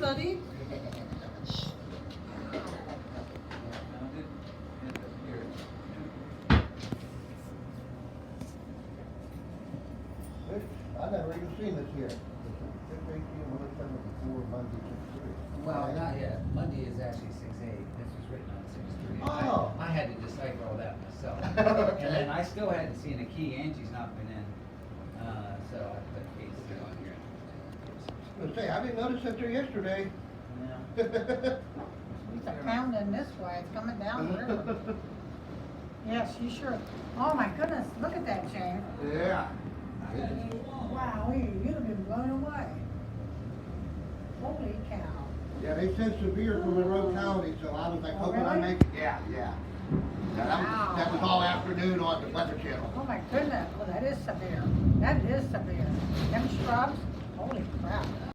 buddy. I never even seen this here. 6:18, before Monday, 6:3. Well, not yet. Monday is actually 6/8. This was written on 6/3. Oh. I had to decipher all that myself. And then I still hadn't seen a key. Angie's not been in. So I put keys on here. I was gonna say, I didn't notice that there yesterday. Yeah. It's a pounding this way, it's coming down the river. Yes, you sure. Oh my goodness, look at that, James. Yeah. Wow, you'd have been blown away. Holy cow. Yeah, they said severe for Monroe County, so I was like, Oh, hoping I really? make it. Yeah, yeah. Yeah, Wow. that was all afternoon on the Weather Channel. Oh my goodness, well that is severe. That is severe. Them shrubs, holy crap.